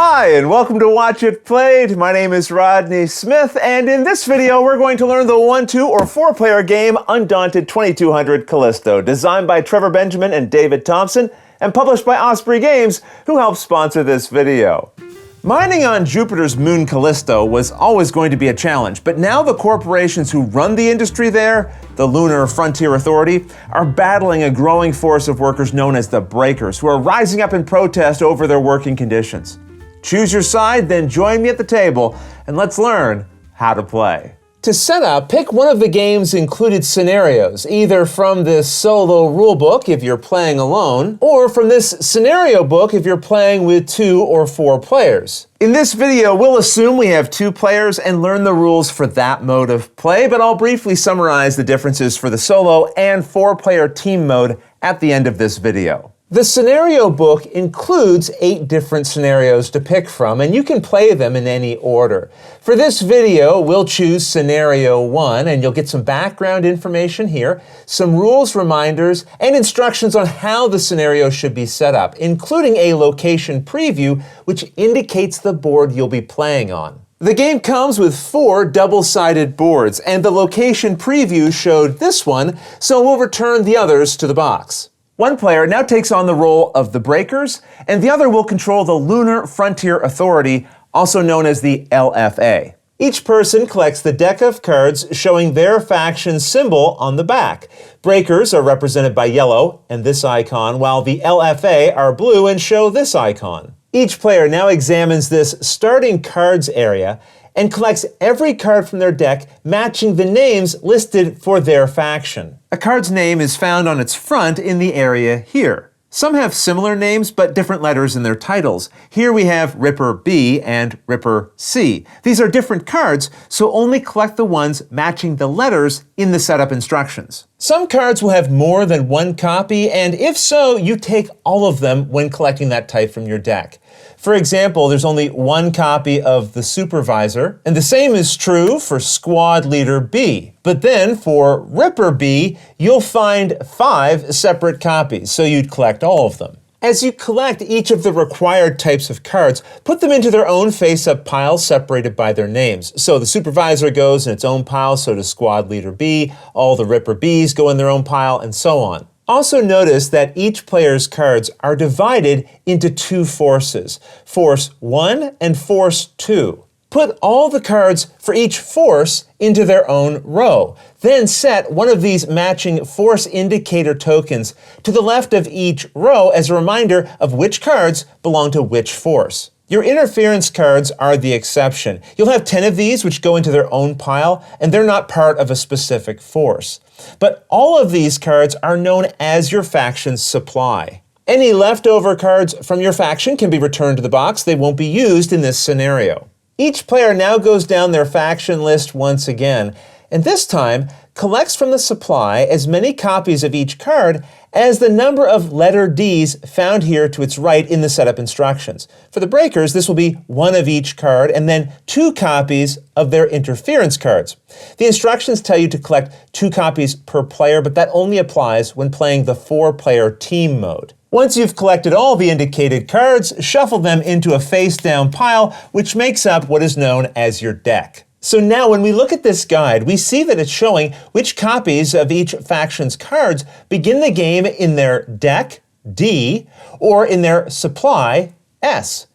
Hi, and welcome to Watch It Played. My name is Rodney Smith, and in this video, we're going to learn the 1, 2, or 4-player game Undaunted 2200 Callisto, designed by Trevor Benjamin and David Thompson, and published by Osprey Games, who helped sponsor this video. Mining on Jupiter's moon Callisto was always going to be a challenge, but now the corporations who run the industry there, the Lunar Frontier Authority, are battling a growing force of workers known as the Breakers, who are rising up in protest over their working conditions. Choose your side, then join me at the table, and let's learn how to play. To set up, pick one of the game's included scenarios, either from this solo rulebook if you're playing alone, or from this scenario book if you're playing with 2 or 4 players. In this video, we'll assume we have 2 players and learn the rules for that mode of play, but I'll briefly summarize the differences for the solo and 4-player team mode at the end of this video. The scenario book includes 8 different scenarios to pick from, and you can play them in any order. For this video, we'll choose scenario 1, and you'll get some background information here, some rules reminders, and instructions on how the scenario should be set up, including a location preview, which indicates the board you'll be playing on. The game comes with 4 double-sided boards, and the location preview showed this one, so we'll return the others to the box. One player now takes on the role of the Breakers, and the other will control the Lunar Frontier Authority, also known as the LFA. Each person collects the deck of cards showing their faction's symbol on the back. Breakers are represented by yellow and this icon, while the LFA are blue and show this icon. Each player now examines this starting cards area and collects every card from their deck matching the names listed for their faction. A card's name is found on its front in the area here. Some have similar names but different letters in their titles. Here we have Ripper B and Ripper C. These are different cards, so only collect the ones matching the letters in the setup instructions. Some cards will have more than 1 copy, and if so, you take all of them when collecting that type from your deck. For example, there's only 1 copy of the Supervisor, and the same is true for Squad Leader B. But then for Ripper B, you'll find 5 separate copies, so you'd collect all of them. As you collect each of the required types of cards, put them into their own face-up piles separated by their names. So the Supervisor goes in its own pile, so does Squad Leader B, all the Ripper Bs go in their own pile, and so on. Also notice that each player's cards are divided into 2 forces, Force 1 and Force 2. Put all the cards for each force into their own row. Then set one of these matching force indicator tokens to the left of each row as a reminder of which cards belong to which force. Your interference cards are the exception. You'll have 10 of these which go into their own pile, and they're not part of a specific force. But all of these cards are known as your faction's supply. Any leftover cards from your faction can be returned to the box. They won't be used in this scenario. Each player now goes down their faction list once again, and this time collects from the supply as many copies of each card as the number of letter Ds found here to its right in the setup instructions. For the Breakers, this will be 1 of each card and then 2 copies of their interference cards. The instructions tell you to collect 2 copies per player, but that only applies when playing the 4-player team mode. Once you've collected all the indicated cards, shuffle them into a face-down pile, which makes up what is known as your deck. So now when we look at this guide, we see that it's showing which copies of each faction's cards begin the game in their deck, D, or in their supply, S.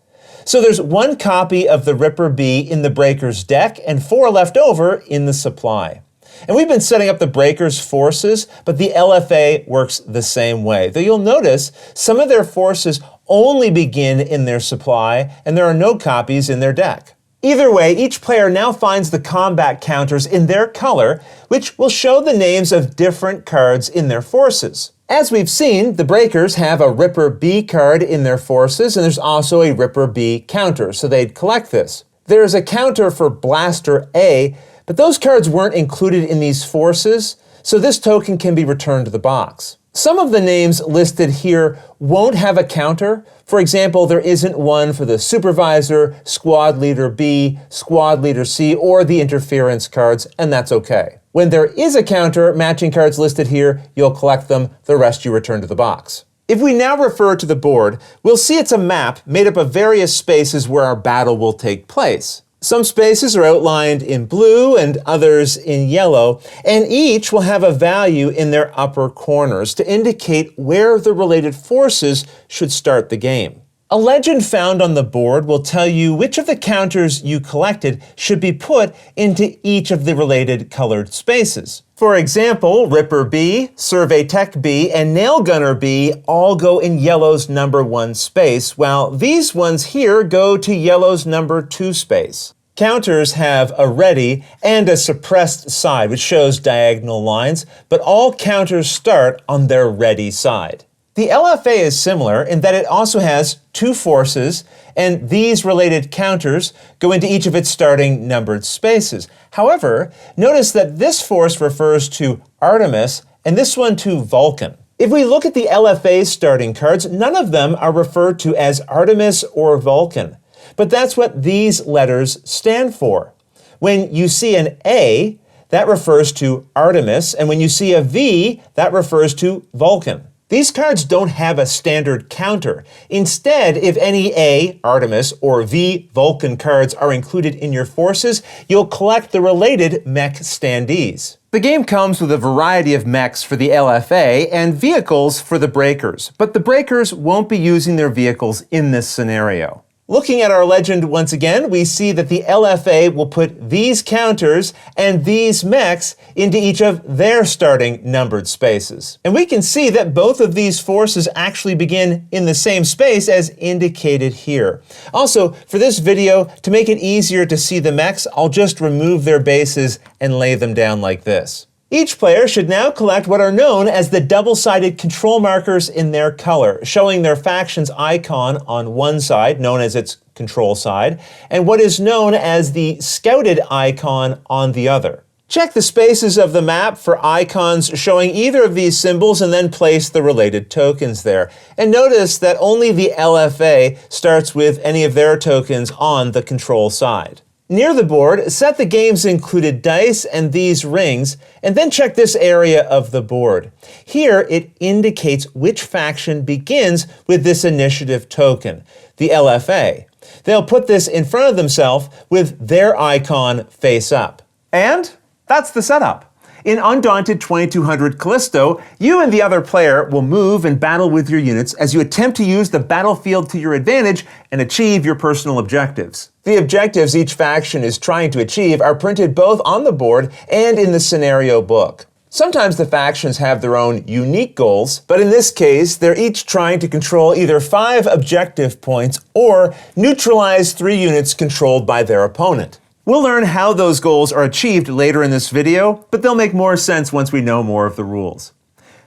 So there's 1 copy of the Ripper B in the Breaker's deck and 4 left over in the supply. And we've been setting up the Breakers' forces, but the LFA works the same way. Though you'll notice some of their forces only begin in their supply, and there are no copies in their deck. Either way, each player now finds the combat counters in their color, which will show the names of different cards in their forces. As we've seen, the Breakers have a Ripper B card in their forces, and there's also a Ripper B counter, so they'd collect this. There's a counter for Blaster A, but those cards weren't included in these forces, so this token can be returned to the box. Some of the names listed here won't have a counter. For example, there isn't one for the Supervisor, Squad Leader B, Squad Leader C, or the interference cards, and that's okay. When there is a counter matching cards listed here, you'll collect them, the rest you return to the box. If we now refer to the board, we'll see it's a map made up of various spaces where our battle will take place. Some spaces are outlined in blue and others in yellow, and each will have a value in their upper corners to indicate where the related forces should start the game. A legend found on the board will tell you which of the counters you collected should be put into each of the related colored spaces. For example, Ripper B, Survey Tech B, and Nail Gunner B all go in yellow's number 1 space, while these ones here go to yellow's number 2 space. Counters have a ready and a suppressed side, which shows diagonal lines, but all counters start on their ready side. The LFA is similar in that it also has 2 forces, and these related counters go into each of its starting numbered spaces. However, notice that this force refers to Artemis and this one to Vulcan. If we look at the LFA's starting cards, none of them are referred to as Artemis or Vulcan, but that's what these letters stand for. When you see an A, that refers to Artemis, and when you see a V, that refers to Vulcan. These cards don't have a standard counter. Instead, if any A, Artemis, or V, Vulcan cards are included in your forces, you'll collect the related mech standees. The game comes with a variety of mechs for the LFA and vehicles for the breakers, but the breakers won't be using their vehicles in this scenario. Looking at our legend once again, we see that the LFA will put these counters and these mechs into each of their starting numbered spaces. And we can see that both of these forces actually begin in the same space as indicated here. Also, for this video, to make it easier to see the mechs, I'll just remove their bases and lay them down like this. Each player should now collect what are known as the double-sided control markers in their color, showing their faction's icon on one side, known as its control side, and what is known as the scouted icon on the other. Check the spaces of the map for icons showing either of these symbols and then place the related tokens there. And notice that only the LFA starts with any of their tokens on the control side. Near the board, set the game's included dice and these rings, and then check this area of the board. Here, it indicates which faction begins with this initiative token, the LFA. They'll put this in front of themselves with their icon face up. And that's the setup. In Undaunted 2200 Callisto, you and the other player will move and battle with your units as you attempt to use the battlefield to your advantage and achieve your personal objectives. The objectives each faction is trying to achieve are printed both on the board and in the scenario book. Sometimes the factions have their own unique goals, but in this case, they're each trying to control either 5 objective points or neutralize 3 units controlled by their opponent. We'll learn how those goals are achieved later in this video, but they'll make more sense once we know more of the rules.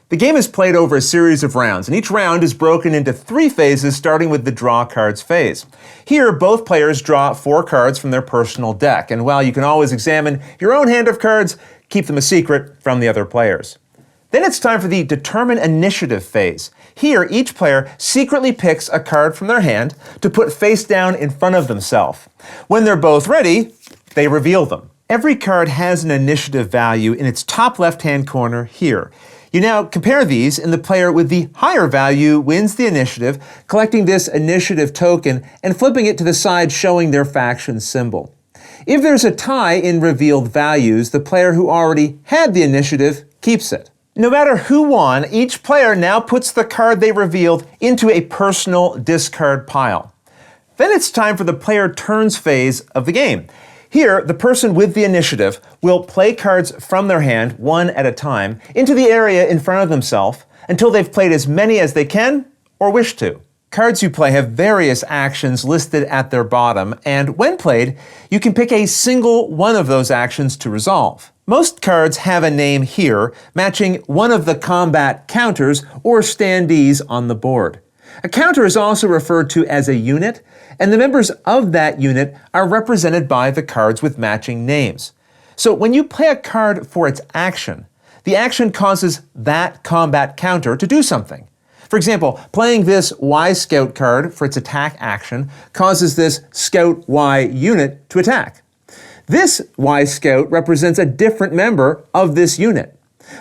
The game is played over a series of rounds, and each round is broken into 3 phases, starting with the draw cards phase. Here, both players draw 4 cards from their personal deck, and while you can always examine your own hand of cards, keep them a secret from the other players. Then it's time for the Determine Initiative phase. Here, each player secretly picks a card from their hand to put face down in front of themselves. When they're both ready, they reveal them. Every card has an initiative value in its top left-hand corner here. You now compare these, and the player with the higher value wins the initiative, collecting this initiative token and flipping it to the side showing their faction symbol. If there's a tie in revealed values, the player who already had the initiative keeps it. No matter who won, each player now puts the card they revealed into a personal discard pile. Then it's time for the player turns phase of the game. Here, the person with the initiative will play cards from their hand, one at a time, into the area in front of themselves until they've played as many as they can or wish to. Cards you play have various actions listed at their bottom, and when played, you can pick a single one of those actions to resolve. Most cards have a name here, matching one of the combat counters or standees on the board. A counter is also referred to as a unit, and the members of that unit are represented by the cards with matching names. So when you play a card for its action, the action causes that combat counter to do something. For example, playing this Y Scout card for its attack action causes this Scout Y unit to attack. This Y Scout represents a different member of this unit.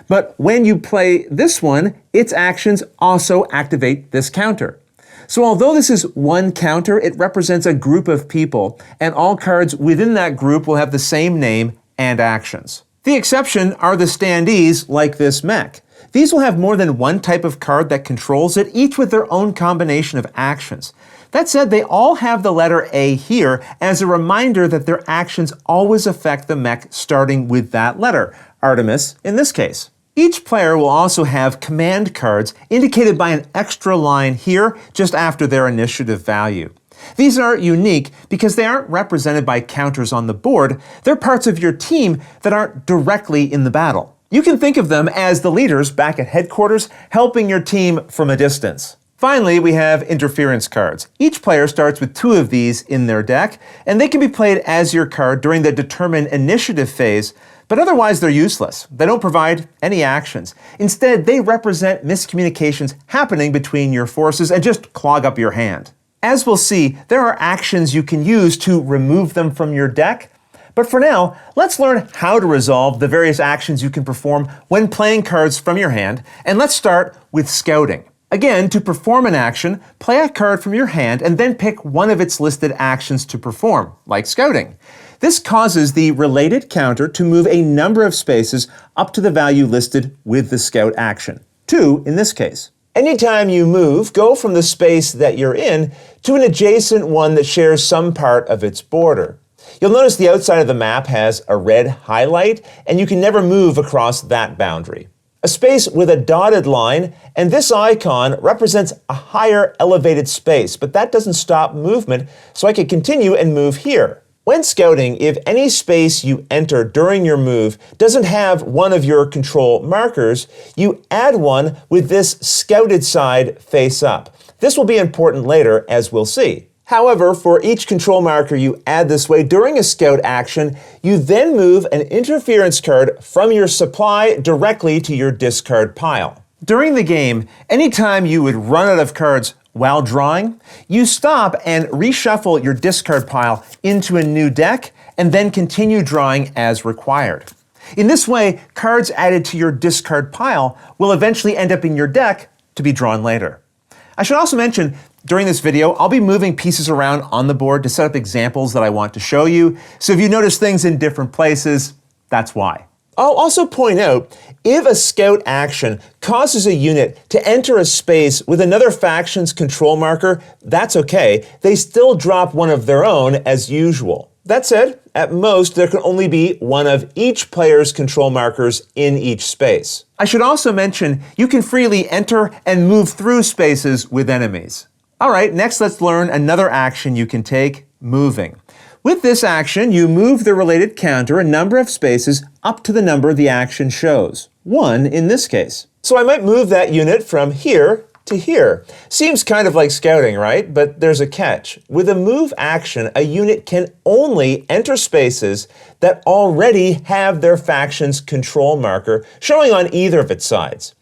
But when you play this one, its actions also activate this counter. So although this is one counter, it represents a group of people, and all cards within that group will have the same name and actions. The exception are the standees like this mech. These will have more than one type of card that controls it, each with their own combination of actions. That said, they all have the letter A here as a reminder that their actions always affect the mech starting with that letter, Artemis in this case. Each player will also have command cards indicated by an extra line here just after their initiative value. These are unique because they aren't represented by counters on the board, they're parts of your team that aren't directly in the battle. You can think of them as the leaders back at headquarters helping your team from a distance. Finally, we have interference cards. Each player starts with 2 of these in their deck, and they can be played as your card during the determine initiative phase, but otherwise they're useless. They don't provide any actions. Instead, they represent miscommunications happening between your forces and just clog up your hand. As we'll see, there are actions you can use to remove them from your deck, but for now, let's learn how to resolve the various actions you can perform when playing cards from your hand, and let's start with scouting. Again, to perform an action, play a card from your hand and then pick one of its listed actions to perform, like scouting. This causes the related counter to move a number of spaces up to the value listed with the scout action, 2 in this case. Anytime you move, go from the space that you're in to an adjacent one that shares some part of its border. You'll notice the outside of the map has a red highlight, and you can never move across that boundary. A space with a dotted line, and this icon represents a higher elevated space, but that doesn't stop movement, so I can continue and move here. When scouting, if any space you enter during your move doesn't have one of your control markers, you add one with this scouted side face up. This will be important later, as we'll see. However, for each control marker you add this way during a scout action, you then move an interference card from your supply directly to your discard pile. During the game, anytime you would run out of cards while drawing, you stop and reshuffle your discard pile into a new deck and then continue drawing as required. In this way, cards added to your discard pile will eventually end up in your deck to be drawn later. I should also mention, during this video, I'll be moving pieces around on the board to set up examples that I want to show you. So if you notice things in different places, that's why. I'll also point out, if a scout action causes a unit to enter a space with another faction's control marker, that's okay. They still drop one of their own as usual. That said, at most, there can only be one of each player's control markers in each space. I should also mention, you can freely enter and move through spaces with enemies. All right, next let's learn another action you can take, moving. With this action, you move the related counter a number of spaces up to the number the action shows, 1 in this case. So I might move that unit from here to here. Seems kind of like scouting, right? But there's a catch. With a move action, a unit can only enter spaces that already have their faction's control marker showing on either of its sides.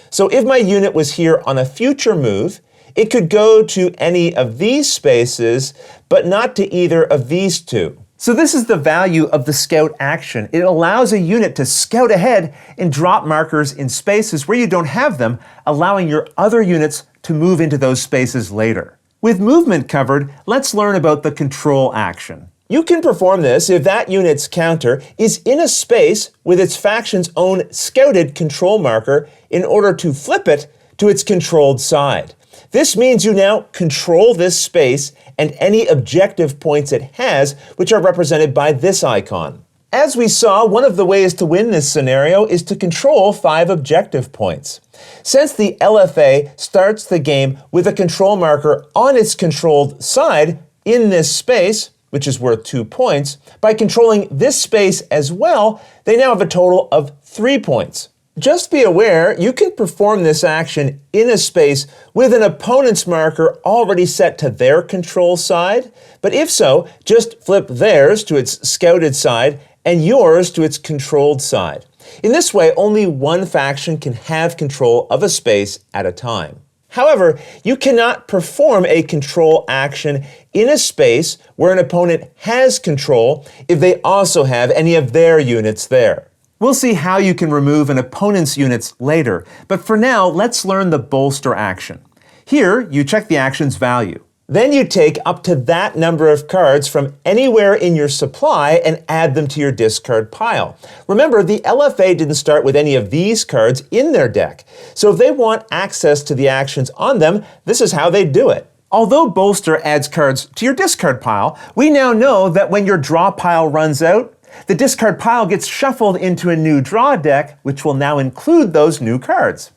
So if my unit was here on a future move, it could go to any of these spaces, but not to either of these 2. So this is the value of the scout action. It allows a unit to scout ahead and drop markers in spaces where you don't have them, allowing your other units to move into those spaces later. With movement covered, let's learn about the control action. You can perform this if that unit's counter is in a space with its faction's own scouted control marker in order to flip it to its controlled side. This means you now control this space and any objective points it has, which are represented by this icon. As we saw, one of the ways to win this scenario is to control 5 objective points. Since the LFA starts the game with a control marker on its controlled side in this space, which is worth 2 points, by controlling this space as well, they now have a total of 3 points. Just be aware, you can perform this action in a space with an opponent's marker already set to their control side, but if so, just flip theirs to its scouted side and yours to its controlled side. In this way, only one faction can have control of a space at a time. However, you cannot perform a control action in a space where an opponent has control if they also have any of their units there. We'll see how you can remove an opponent's units later, but for now, let's learn the Bolster action. Here, you check the action's value. Then you take up to that number of cards from anywhere in your supply and add them to your discard pile. Remember, the LFA didn't start with any of these cards in their deck, so if they want access to the actions on them, this is how they do it. Although Bolster adds cards to your discard pile, we now know that when your draw pile runs out, the discard pile gets shuffled into a new draw deck, which will now include those new cards.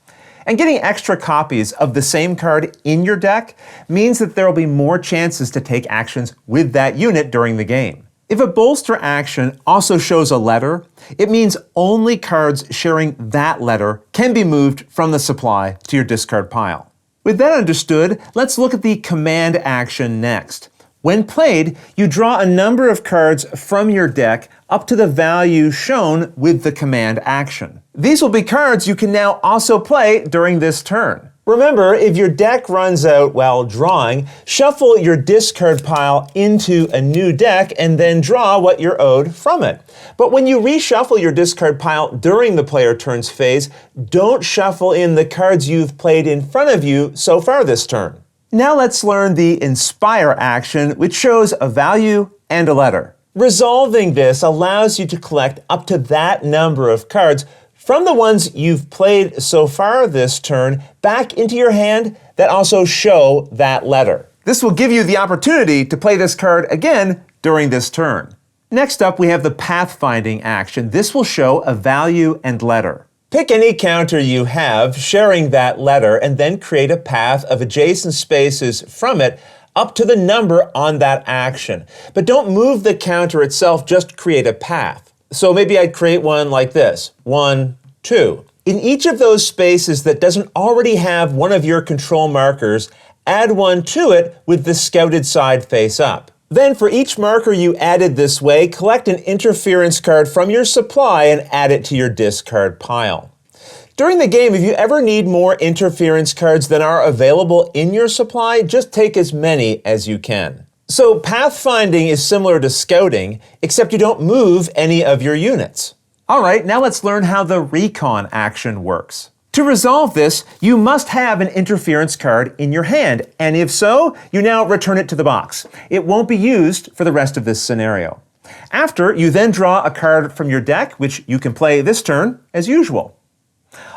And getting extra copies of the same card in your deck means that there will be more chances to take actions with that unit during the game. If a Bolster action also shows a letter, it means only cards sharing that letter can be moved from the supply to your discard pile. With that understood, let's look at the command action next. When played, you draw a number of cards from your deck up to the value shown with the command action. These will be cards you can now also play during this turn. Remember, if your deck runs out while drawing, shuffle your discard pile into a new deck and then draw what you're owed from it. But when you reshuffle your discard pile during the player turns phase, don't shuffle in the cards you've played in front of you so far this turn. Now let's learn the Inspire action, which shows a value and a letter. Resolving this allows you to collect up to that number of cards from the ones you've played so far this turn back into your hand that also show that letter. This will give you the opportunity to play this card again during this turn. Next up, we have the Pathfinding action. This will show a value and letter. Pick any counter you have sharing that letter and then create a path of adjacent spaces from it up to the number on that action. But don't move the counter itself, just create a path. So maybe I'd create one like this, 1, 2. In each of those spaces that doesn't already have one of your control markers, add one to it with the scouted side face up. Then for each marker you added this way, collect an interference card from your supply and add it to your discard pile. During the game, if you ever need more interference cards than are available in your supply, just take as many as you can. So pathfinding is similar to scouting, except you don't move any of your units. All right, now let's learn how the Recon action works. To resolve this, you must have an interference card in your hand, and if so, you now return it to the box. It won't be used for the rest of this scenario. After, you then draw a card from your deck, which you can play this turn as usual.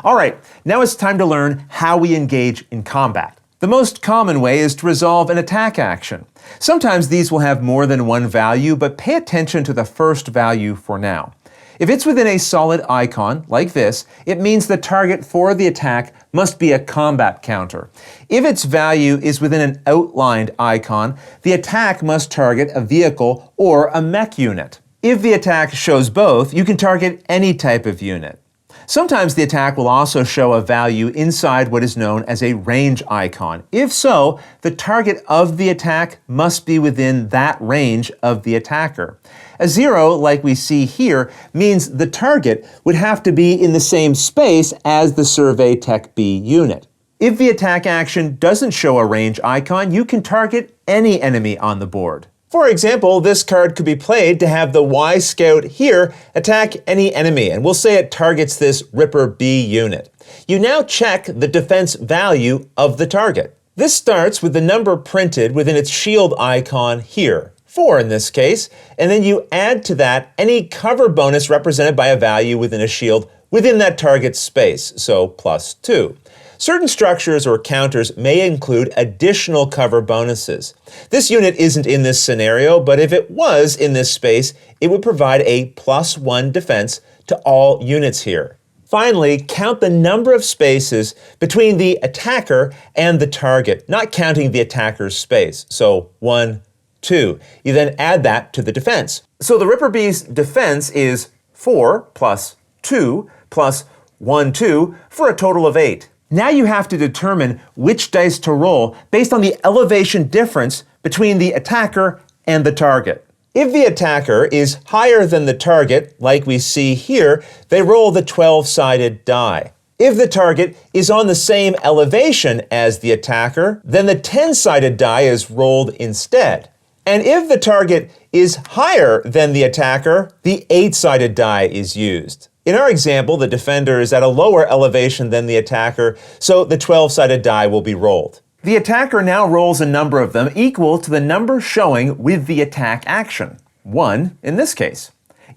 All right, now it's time to learn how we engage in combat. The most common way is to resolve an attack action. Sometimes these will have more than one value, but pay attention to the first value for now. If it's within a solid icon, like this, it means the target for the attack must be a combat counter. If its value is within an outlined icon, the attack must target a vehicle or a mech unit. If the attack shows both, you can target any type of unit. Sometimes the attack will also show a value inside what is known as a range icon. If so, the target of the attack must be within that range of the attacker. A 0, like we see here, means the target would have to be in the same space as the Survey Tech B unit. If the attack action doesn't show a range icon, you can target any enemy on the board. For example, this card could be played to have the Y Scout here attack any enemy, and we'll say it targets this Ripper B unit. You now check the defense value of the target. This starts with the number printed within its shield icon here, 4 in this case, and then you add to that any cover bonus represented by a value within a shield within that target space, so +2. Certain structures or counters may include additional cover bonuses. This unit isn't in this scenario, but if it was in this space, it would provide a +1 defense to all units here. Finally, count the number of spaces between the attacker and the target, not counting the attacker's space. So 1, 2. You then add that to the defense. So the Ripper B's defense is 4 + 2 + 1, 2 for a total of 8. Now you have to determine which dice to roll based on the elevation difference between the attacker and the target. If the attacker is higher than the target, like we see here, they roll the 12-sided die. If the target is on the same elevation as the attacker, then the 10-sided die is rolled instead. And if the target is higher than the attacker, the 8-sided die is used. In our example, the defender is at a lower elevation than the attacker, so the 12-sided die will be rolled. The attacker now rolls a number of them equal to the number showing with the attack action, 1 in this case.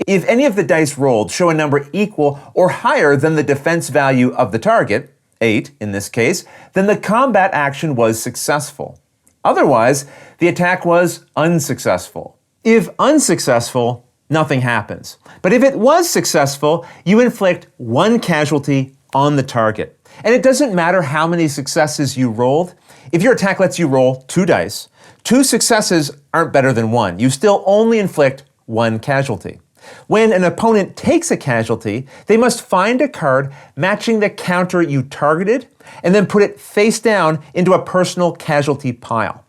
If any of the dice rolled show a number equal or higher than the defense value of the target, 8 in this case, then the combat action was successful. Otherwise, the attack was unsuccessful. If unsuccessful, nothing happens. But if it was successful, you inflict 1 casualty on the target. And it doesn't matter how many successes you rolled. If your attack lets you roll 2 dice, 2 successes aren't better than 1. You still only inflict 1 casualty. When an opponent takes a casualty, they must find a card matching the counter you targeted and then put it face down into a personal casualty pile.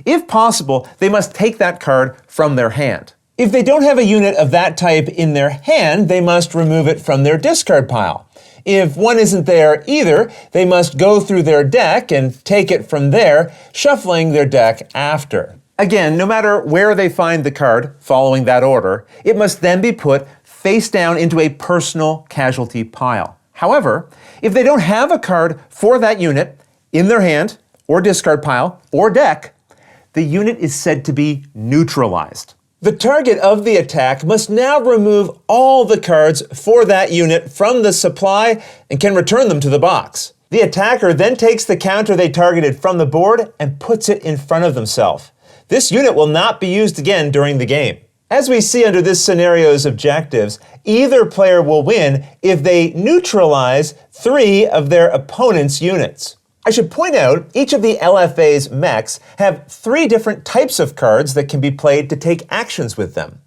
If possible, they must take that card from their hand. If they don't have a unit of that type in their hand, they must remove it from their discard pile. If one isn't there either, they must go through their deck and take it from there, shuffling their deck after. Again, no matter where they find the card following that order, it must then be put face down into a personal casualty pile. However, if they don't have a card for that unit in their hand, or discard pile, or deck, the unit is said to be neutralized. The target of the attack must now remove all the cards for that unit from the supply and can return them to the box. The attacker then takes the counter they targeted from the board and puts it in front of themselves. This unit will not be used again during the game. As we see under this scenario's objectives, either player will win if they neutralize 3 of their opponent's units. I should point out, each of the LFA's mechs have 3 different types of cards that can be played to take actions with them.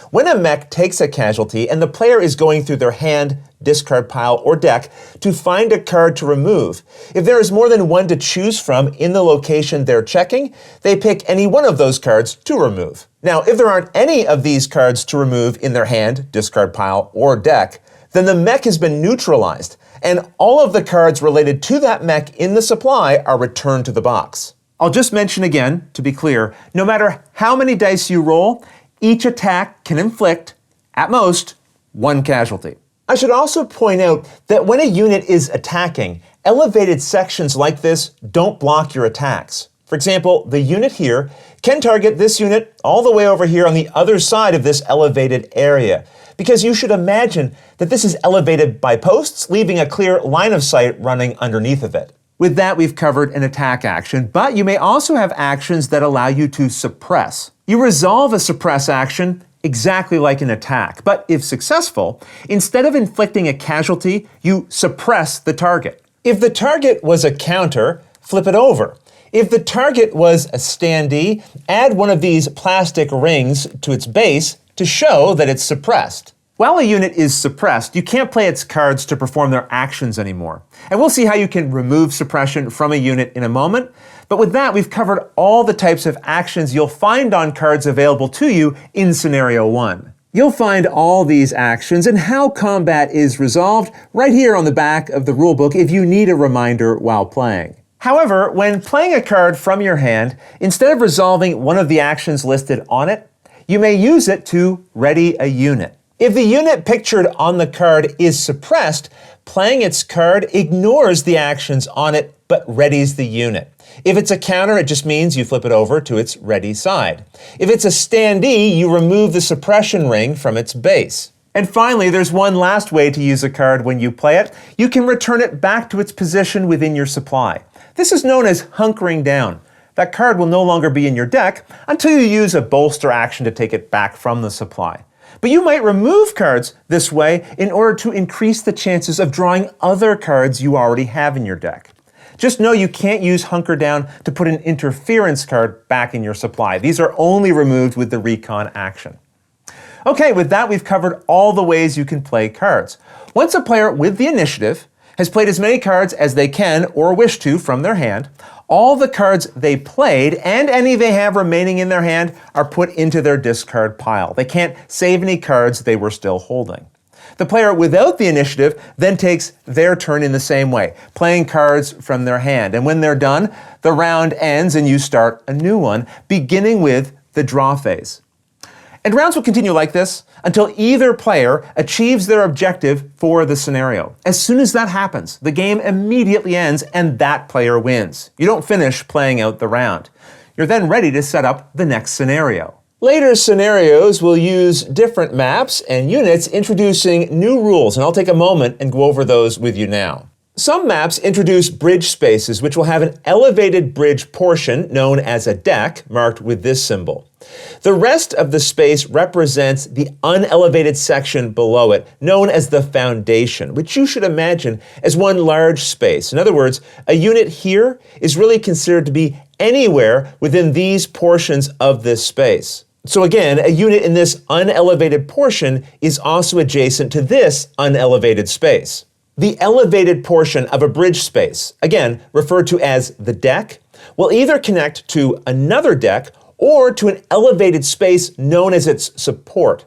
When a mech takes a casualty and the player is going through their hand, discard pile, or deck to find a card to remove, if there is more than 1 to choose from in the location they're checking, they pick any one of those cards to remove. Now, if there aren't any of these cards to remove in their hand, discard pile, or deck, then the mech has been neutralized, and all of the cards related to that mech in the supply are returned to the box. I'll just mention again, to be clear, no matter how many dice you roll, each attack can inflict, at most, 1 casualty. I should also point out that when a unit is attacking, elevated sections like this don't block your attacks. For example, the unit here can target this unit all the way over here on the other side of this elevated area, because you should imagine that this is elevated by posts, leaving a clear line of sight running underneath of it. With that, we've covered an attack action, but you may also have actions that allow you to suppress. You resolve a suppress action exactly like an attack, but if successful, instead of inflicting a casualty, you suppress the target. If the target was a counter, flip it over. If the target was a standee, add one of these plastic rings to its base to show that it's suppressed. While a unit is suppressed, you can't play its cards to perform their actions anymore. And we'll see how you can remove suppression from a unit in a moment. But with that, we've covered all the types of actions you'll find on cards available to you in Scenario 1. You'll find all these actions and how combat is resolved right here on the back of the rulebook if you need a reminder while playing. However, when playing a card from your hand, instead of resolving one of the actions listed on it, you may use it to ready a unit. If the unit pictured on the card is suppressed, playing its card ignores the actions on it but readies the unit. If it's a counter, it just means you flip it over to its ready side. If it's a standee, you remove the suppression ring from its base. And finally, there's one last way to use a card when you play it. You can return it back to its position within your supply. This is known as Hunkering Down. That card will no longer be in your deck until you use a Bolster action to take it back from the supply. But you might remove cards this way in order to increase the chances of drawing other cards you already have in your deck. Just know you can't use Hunker Down to put an interference card back in your supply. These are only removed with the Recon action. Okay, with that we've covered all the ways you can play cards. Once a player with the initiative has played as many cards as they can or wish to from their hand, all the cards they played and any they have remaining in their hand are put into their discard pile. They can't save any cards they were still holding. The player without the initiative then takes their turn in the same way, playing cards from their hand. And when they're done, the round ends and you start a new one, beginning with the draw phase. And rounds will continue like this until either player achieves their objective for the scenario. As soon as that happens, the game immediately ends and that player wins. You don't finish playing out the round. You're then ready to set up the next scenario. Later scenarios will use different maps and units introducing new rules, and I'll take a moment and go over those with you now. Some maps introduce bridge spaces which will have an elevated bridge portion known as a deck, marked with this symbol. The rest of the space represents the unelevated section below it, known as the foundation, which you should imagine as one large space. In other words, a unit here is really considered to be anywhere within these portions of this space. So again, a unit in this unelevated portion is also adjacent to this unelevated space. The elevated portion of a bridge space, again referred to as the deck, will either connect to another deck or to an elevated space known as its support.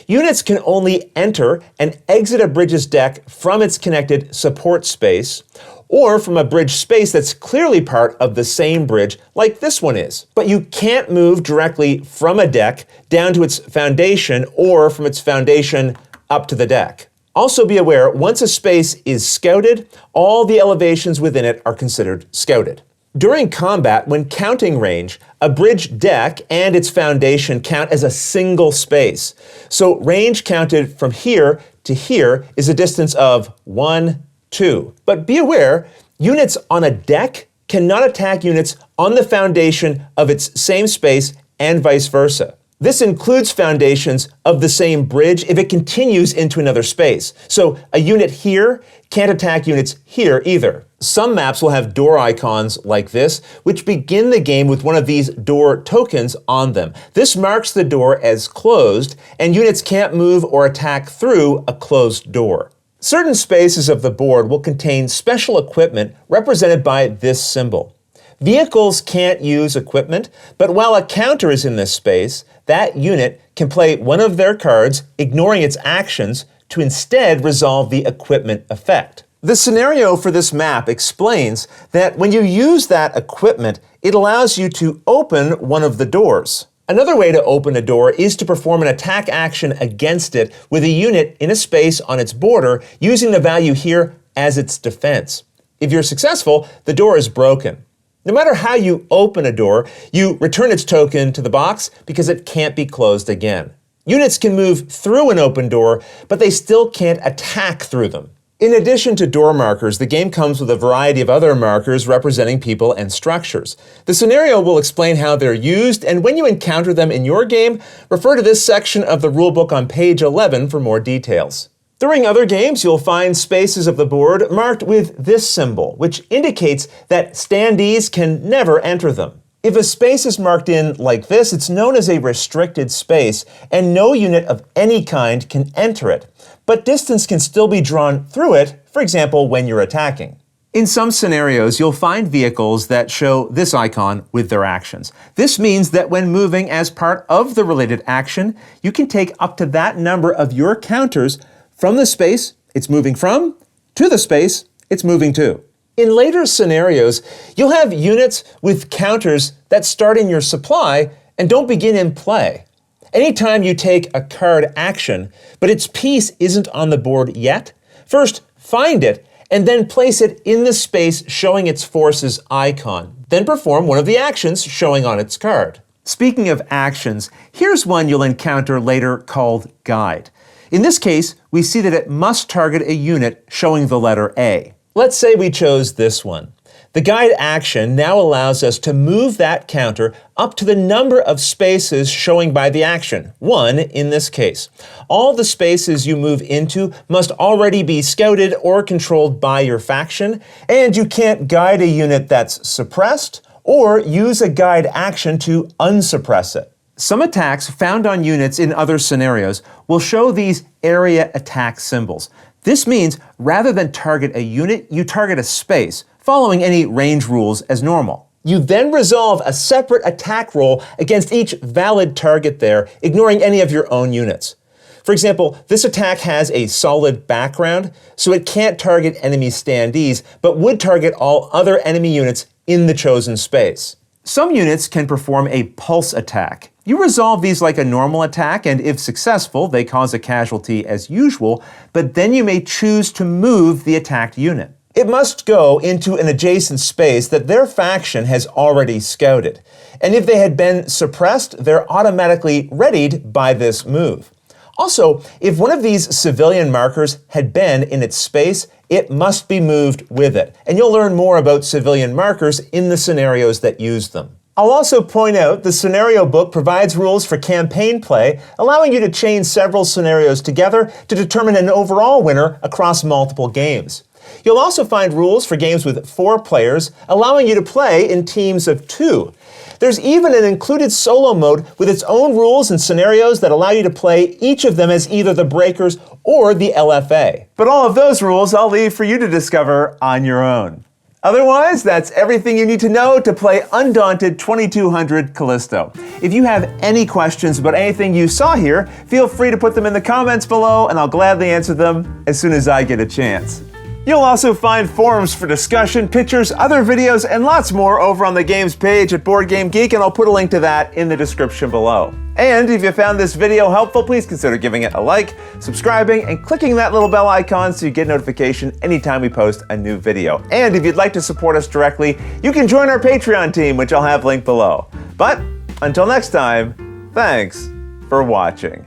Units can only enter and exit a bridge's deck from its connected support space, or from a bridge space that's clearly part of the same bridge like this one is. But you can't move directly from a deck down to its foundation or from its foundation up to the deck. Also be aware, once a space is scouted, all the elevations within it are considered scouted. During combat, when counting range, a bridge deck and its foundation count as a single space. So range counted from here to here is a distance of 1, 2. But be aware, units on a deck cannot attack units on the foundation of its same space and vice versa. This includes foundations of the same bridge if it continues into another space. So a unit here can't attack units here either. Some maps will have door icons like this, which begin the game with one of these door tokens on them. This marks the door as closed, and units can't move or attack through a closed door. Certain spaces of the board will contain special equipment represented by this symbol. Vehicles can't use equipment, but while a counter is in this space, that unit can play one of their cards, ignoring its actions, to instead resolve the equipment effect. The scenario for this map explains that when you use that equipment, it allows you to open one of the doors. Another way to open a door is to perform an attack action against it with a unit in a space on its border, using the value here as its defense. If you're successful, the door is broken. No matter how you open a door, you return its token to the box because it can't be closed again. Units can move through an open door, but they still can't attack through them. In addition to door markers, the game comes with a variety of other markers representing people and structures. The scenario will explain how they're used, and when you encounter them in your game, refer to this section of the rulebook on page 11 for more details. During other games, you'll find spaces of the board marked with this symbol, which indicates that standees can never enter them. If a space is marked in like this, it's known as a restricted space, and no unit of any kind can enter it. But distance can still be drawn through it, for example, when you're attacking. In some scenarios, you'll find vehicles that show this icon with their actions. This means that when moving as part of the related action, you can take up to that number of your counters from the space it's moving from to the space it's moving to. In later scenarios, you'll have units with counters that start in your supply and don't begin in play. Anytime you take a card action, but its piece isn't on the board yet, first find it and then place it in the space showing its force's icon. Then perform one of the actions showing on its card. Speaking of actions, here's one you'll encounter later called Guide. In this case, we see that it must target a unit showing the letter A. Let's say we chose this one. The guide action now allows us to move that counter up to the number of spaces showing by the action, 1 in this case. All the spaces you move into must already be scouted or controlled by your faction, and you can't guide a unit that's suppressed or use a guide action to unsuppress it. Some attacks found on units in other scenarios will show these area attack symbols. This means rather than target a unit, you target a space, following any range rules as normal. You then resolve a separate attack roll against each valid target there, ignoring any of your own units. For example, this attack has a solid background, so it can't target enemy standees, but would target all other enemy units in the chosen space. Some units can perform a pulse attack. You resolve these like a normal attack, and if successful, they cause a casualty as usual, but then you may choose to move the attacked unit. It must go into an adjacent space that their faction has already scouted. And if they had been suppressed, they're automatically readied by this move. Also, if one of these civilian markers had been in its space, it must be moved with it. And you'll learn more about civilian markers in the scenarios that use them. I'll also point out the scenario book provides rules for campaign play, allowing you to chain several scenarios together to determine an overall winner across multiple games. You'll also find rules for games with 4 players, allowing you to play in teams of 2. There's even an included solo mode with its own rules and scenarios that allow you to play each of them as either the Breakers or the LFA. But all of those rules I'll leave for you to discover on your own. Otherwise, that's everything you need to know to play Undaunted 2200 Callisto. If you have any questions about anything you saw here, feel free to put them in the comments below and I'll gladly answer them as soon as I get a chance. You'll also find forums for discussion, pictures, other videos, and lots more over on the games page at Board Game Geek, and I'll put a link to that in the description below. And if you found this video helpful, please consider giving it a like, subscribing, and clicking that little bell icon so you get notification anytime we post a new video. And if you'd like to support us directly, you can join our Patreon team, which I'll have linked below. But until next time, thanks for watching.